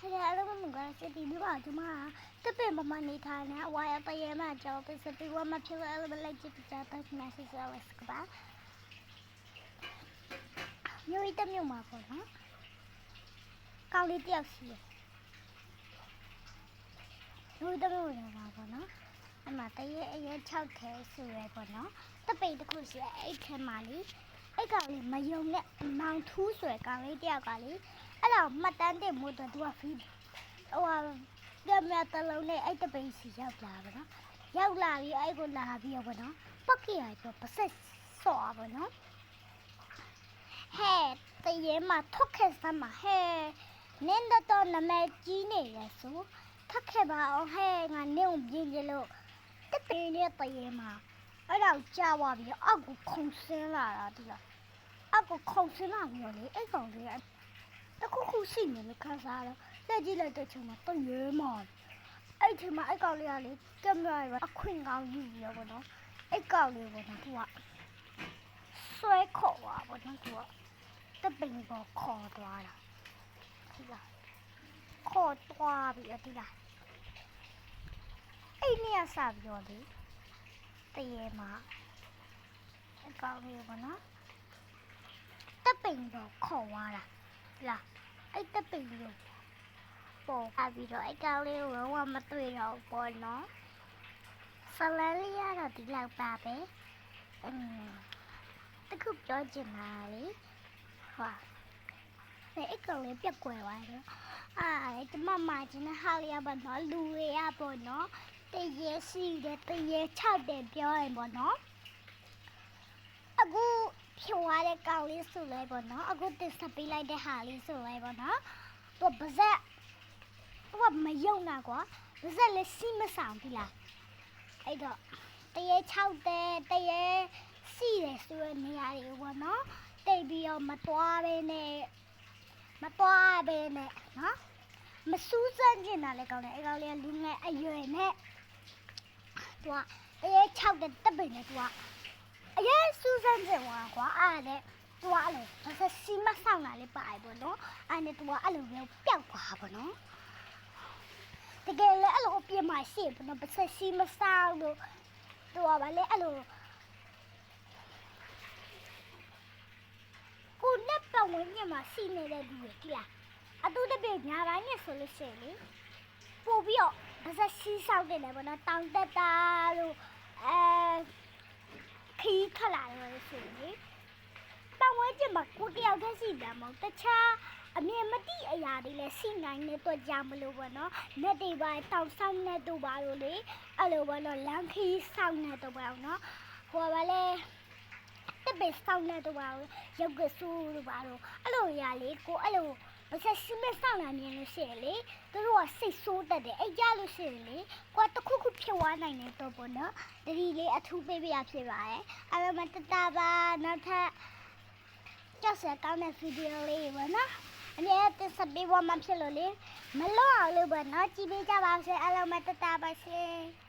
Hello, I'm going to see you out tomorrow. The paper money time now, why I pay a match of this if you want my pillow like to chat message I was about. You eat the new marble, huh? Call it yes. You eat the new marble, no? I'm not a child case, no? The pay the cruise 8 money. အဲ့ကောင်လေးမယုံနဲ့မောင်ထူးဆွဲကောင်လေးတယောက်ကလေအဲ့တော့မှတ်တမ်းတင်မို့တော့သူကဖီးဟိုဟာပြမြတ်တလုံးနဲ့အဲ့တပိန်စီရောက်လာပါတော့ရောက်လာပြီးအဲ့ကိုလာပြီးတော့ဗောနော်ပတ်ကြရတော့ပဆက်ဆော့ပါနော်ဟဲ့တရေမှာထုတ်ခဲ့စမ်းမှာဟဲ့နင်းတော့နမဲကြီးနေရဆိုထက်ခဲ့ပါအောင်ဟဲ့ငါနင်းကိုပြင်းကြလို့တပိန်နဲ့တရေမှာအဲ့တော့ကြာသွားပြီးအောက်ကိုခုန်ဆင်းလာတာဒီလားအောက်ကိုခုန်ဆင်းလာပြီးတော့လေအဲ့ကောင်လေးတခုရှိနေလို့ခါစားတော့လက်ကြည့်လိုက်တဲ့ချိန်မှာတရေမှာအဲ့ချိန်မှာအဲ့ကောင်လေးကလေကင်မရာကအခွင့်ကောင်းယူပြီးတော့ဗောနော်အဲ့ကောင်လေးဗောနော်သူကဆွဲခေါ်သွားဗောနော်သူကတပိန်ပေါ်ခေါ်သွားတာဒီလားခေါ်သွားပြီးတော့ဒီလားအဲ့နေရာစားပြီးတော့လေတရေမှာအကောင်လေးပေါ့နော်တပိန်တော့ခေါ်သွားတာလားအဲ့တပိန်ကိုပေါ်အပြီးတော့အကောင်လေးကိုဝမတွေ့တော့ပေါ့နော်ဆလန်လေးရတော့ဒီလောက်ပါပဲတခုပြောချင်တာလေဟာအဲ့ကောင်လေးပြက်ကွယ်သွားတယ်အဲ့ဒီမချင်းဟာလေးရပါတော့လူတွေရပေါ့နော်တရေစီတဲ့တရေ6တဲ့ပြောရင်ပေါ့နော်အခုဖြိုရတဲ့ကောင်လေးဆိုလဲပေါ့နော်အခုတစ်စပေးလိုက်တဲ့ဟာလေးဆိုလဲပေါ့နော်သူပါဇက်သူကမယုံတာကွာပါဇက်လည်းစီးမဆောင်ဘူးလားအဲ့တော့တရေ6တဲ့တရေစီးတယ်ဆိုတဲ့နေရာတွေပေါ့နော်တိတ်ပြီးတော့မသွားပဲနဲ့နော်မစူးစမ်းကျင်တာလည်းကောင်းတယ်အဲ့ကောင်လေးကလူငယ်အရွယ်နဲ့သူကတရေ6တဲ့တပ်ပိန်နဲ့သူကအရေးစူးစမ်းကျင်သွားကွာအဲ့ဒါသူကအဲ့လိုဘာစီမဆောင်တာလေးပါပေါ့နော်အဲ့နဲ့သူကအဲ့လိုမျိုးပျောက်သွားပေါ့နော်တကယ်လည်းအဲ့လိုပြင်မရှိဘူးနော်ဘာစီမဆောင်လို့သူကဘာလဲအဲ့လိုကိုနဲ့ပတ်ဝန်းကျင်မှာစီနေတဲ့လူတွေကြည့်လားအတူတပြည့်ညာပိုင်းနဲ့ဆိုလို့ရှိရင်လေပို့ပြီးတော့ဘာစီဆောက်တယ်လေပေါ့နော်တောင်တက်တာလို့ခီးခလာလို့ဆိုရင်ပတ်ဝန်းကျင်မှာကိုတယောက်တည်းစီတယ်မဟုတ်တခြားအမြင်မတိအရာတွေလည်းစီနိုင်နေတော့ကြမလို့ပေါ့နော်netတွေပါတောင်ဆောင်နေတော့ပါလို့လေအဲ့လိုပေါ့နော်လမ်းခီးဆောင်နေတော့ပါနော်ဟိုကလည်းတပည့်ဆောင်နေတော့ပါရုပ်ကဆူလို့ပါတော့အဲ့လိုရလေကိုအဲ့လိုဘာသာစီမဆောင်လာနေလို့ရှိရင်လေသူတို့ကစိတ်ဆိုးတတ်တယ်အဲ့ကြလို့ရှိရင်လေကိုတခုခုဖြစ်သွားနိုင်တယ်တော့ပေါ့နော်တတိလေးအထူးပေးပြရဖြစ်ပါတယ်အဲ့တော့မတတပါနောက်ထပ်ကြောက်စရာကောင်းတဲ့ဗီဒီယိုလေးပေါ့နော်အမြဲတမ်းစပေးဝမှဖြစ်လို့လေမလွတ်အောင်လို့ပေါ့နော်ကြည့်ပေးကြပါဦးစေအဲ့တော့မတတပါရှင်